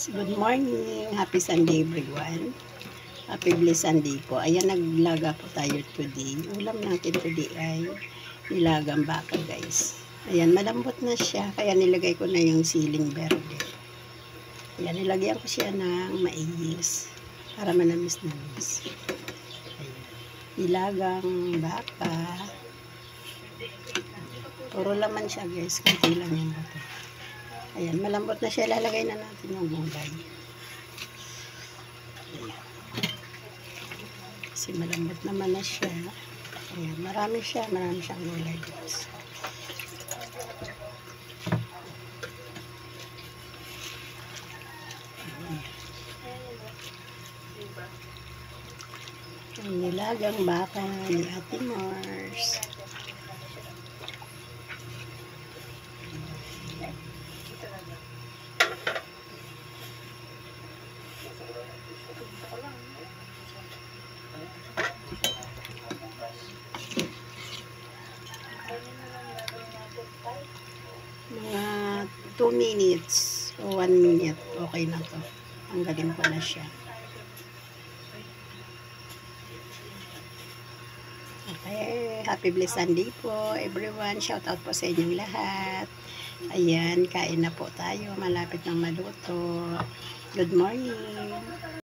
Good morning. Happy Sunday everyone. Happy blessed Sunday po. Ayan, naglaga po tayo today. Ulam natin today ay nilagang baka guys. Ayan, malambot na siya. Kaya nilagay ko na yung siling verde. Ayan, nilagyan ko siya ng mais. Para manamis-namis. Ayan. Nilagang baka. Puro laman siya guys. Kunti lang yung bato. Ayan, malambot na siya. Lalagay na natin yung gulay. Ayan. Kasi malambot naman na siya. Ayan, marami siyang gulay guys. Ang nilagang baka ni Ate Mars. Mga 2 minutes o 1 minute, okay na to. Tanggalin ko na siya. Okay, happy blessed Sunday po everyone. Shout out po sa inyong lahat. Ayan, kain na po tayo. Malapit ng maluto. Good morning.